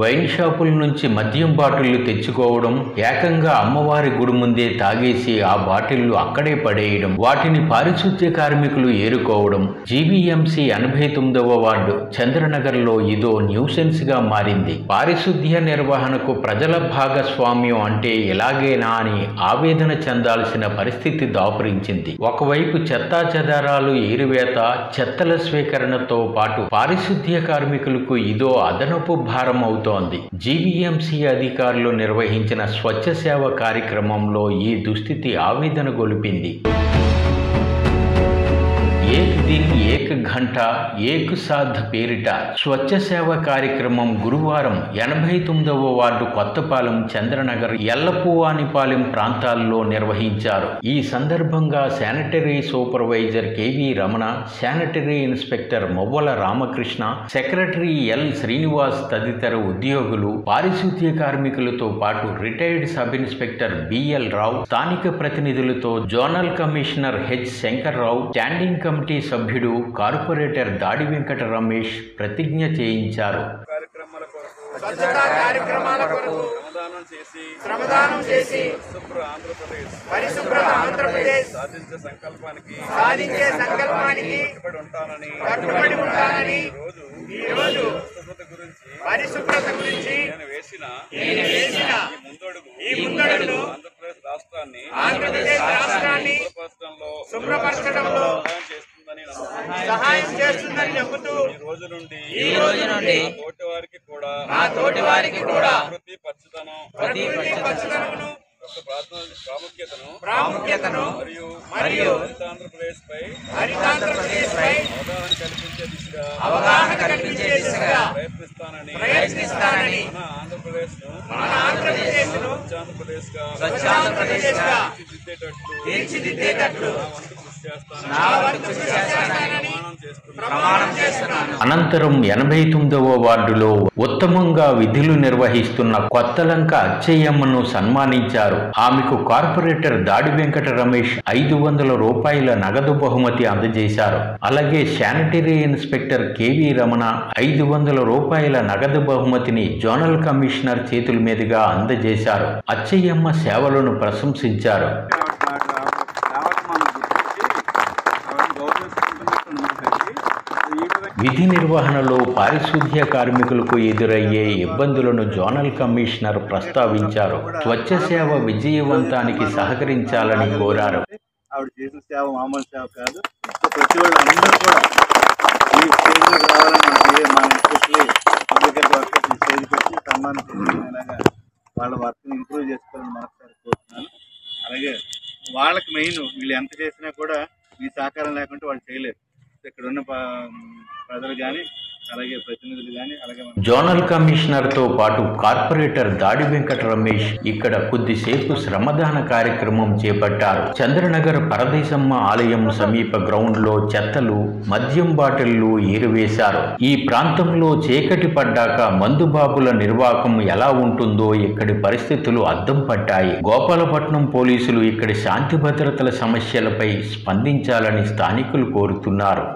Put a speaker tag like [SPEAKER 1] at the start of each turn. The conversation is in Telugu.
[SPEAKER 1] వైన్ షాపుల నుంచి మద్యం బాటిళ్లు తెచ్చుకోవడం, ఏకంగా అమ్మవారి గుడి ముందే తాగేసి ఆ బాటిళ్లు అక్కడే పడేయడం, వాటిని పారిశుద్ధ్య కార్మికులు ఏరుకోవడం. జీవీఎంసీ 89వ వార్డు చంద్రనగర్లో ఇదో న్యూసెన్స్ గా మారింది. పారిశుద్ధ్య నిర్వహణకు ప్రజల భాగస్వామ్యం అంటే ఇలాగేనా అని ఆవేదన చెందాల్సిన పరిస్థితి దాపురించింది. ఒకవైపు చెత్తా చెదారాలు ఏరివేత, చెత్తల స్వీకరణతో పాటు పారిశుద్ధ్య కార్మికులకు ఇదో అదనపు భారం అవుతోంది. జీవీఎంసీ అధికారులు నిర్వహించిన స్వచ్ఛ సేవ కార్యక్రమంలో ఈ దుస్థితి ఆవేదన గొలిపింది. ఏక్ దిన్ ఏక్ ఘంటా ఏక్ సాధ్ పేరిట స్వచ్ఛ సేవ కార్యక్రమం గురువారం 89వ వార్డు కొత్తపాలెం, చంద్రనగర్, ఎల్లపువానిపాలెం ప్రాంతాల్లో నిర్వహించారు. ఈ సందర్భంగా sanitary supervisor KV Ramana, sanitary inspector Movvala Ramakrishna, secretary L Srinivas తదితర ఉద్యోగులు, పారిశుద్ధ్య కార్మికులతో పాటు retired sub inspector BL Rao, స్థానిక ప్రతినిధులతో zonal commissioner H Shankarrao, standing committee సభ్యుడు కార్పొరేటర్ దాడి వెంకట రమేష్ ప్రతిజ్ఞ చేయించారు.
[SPEAKER 2] శ్రమదానం చేసి పరిశుభ్ర ఆంధ్రప్రదేశ్ సాధించే సంకల్పానికి కట్టుబడి ఉంటానని ఈరోజు పరిశుభ్రత గురించి నేను వేసిన ఈ ముందడుగు ఆంధ్రప్రదేశ్ రాష్ట్రాన్ని శుభ్రపరచడంలో సహాయం చేస్తుందని నమ్ముతూ ఈ రోజు నుండి మా తోటి వారికి కూడా ప్రతి పచ్చదనమును ప్రాముఖ్యతను మరియు హరితాంధ్రప్రదేశ్ పై అవగాహన కల్పించే దిశగా ప్రయత్నిస్తానని మన ఆంధ్రప్రదేశ్ ను స్వచ్ఛాంధ్రప్రదేశ్ గా తీర్చిదిద్దేటట్లు
[SPEAKER 1] అనంతరం 89వ వార్డులో ఉత్తమంగా విధులు నిర్వహిస్తున్న కొత్తలంక అచ్చయ్యమ్మను సన్మానించారు. ఆమెకు కార్పొరేటర్ దాడి వెంకట రమేష్ 500 రూపాయల నగదు బహుమతి అందజేశారు. అలాగే శానిటరీ ఇన్స్పెక్టర్ కేవీ రమణ 500 రూపాయల నగదు బహుమతిని జోనల్ కమిషనర్ చేతుల మీదుగా అందజేశారు. అచ్చయ్యమ్మ సేవలను ప్రశంసించారు. విధి నిర్వహణలో పారిశుద్ధ్య కార్మికులకు ఎదురయ్యే ఇబ్బందులను జోనల్ కమిషనర్ ప్రస్తావించారు. స్వచ్ఛ సేవ విజయవంతానికి సహకరించాలని కోరారు.
[SPEAKER 3] ఆవిడ చేసిన సేవ మామూలు సేవ కాదు. ప్రతి వాళ్ళు అందరూ కూడా ఈ స్టేజ్లోకి రావాలని మన ఎస్పెషల్లీ పబ్లిక్ వర్కర్స్ ఈ స్టేజ్ పెట్టి సన్మానం చేసేలాగా వాళ్ళ వర్క్ని ఇంప్రూవ్ చేసుకోవాలని మనసారి కోరుతున్నాను. అలాగే వాళ్ళకి మెయిన్ వీళ్ళు ఎంత చేసినా కూడా మీ సహకారం లేకుంటే వాళ్ళు చేయలేరు. ఇక్కడ ఉన్న ప్రజలు కానీ అలాగే ప్రతినిధులు కానీ అలాగే
[SPEAKER 1] జోనల్ కమిషనర్ తో పాటు కార్పొరేటర్ దాడి వెంకట రమేష్ ఇక్కడ కొద్దిసేపు శ్రమదాన కార్యక్రమం చేపట్టారు. చంద్రనగర్ పరదేశమ్మ ఆలయం సమీప గ్రౌండ్ లో చెత్తలు, మద్యం బాటిళ్లు ఏరివేశారు. ఈ ప్రాంతంలో చీకటి పడ్డాక మందుబాబుల నిర్వాహకం ఎలా ఉంటుందో ఇక్కడి పరిస్థితులు అద్దం పట్టాయి. గోపాలపట్నం పోలీసులు ఇక్కడి శాంతి భద్రతల సమస్యలపై స్పందించాలని స్థానికులు కోరుతున్నారు.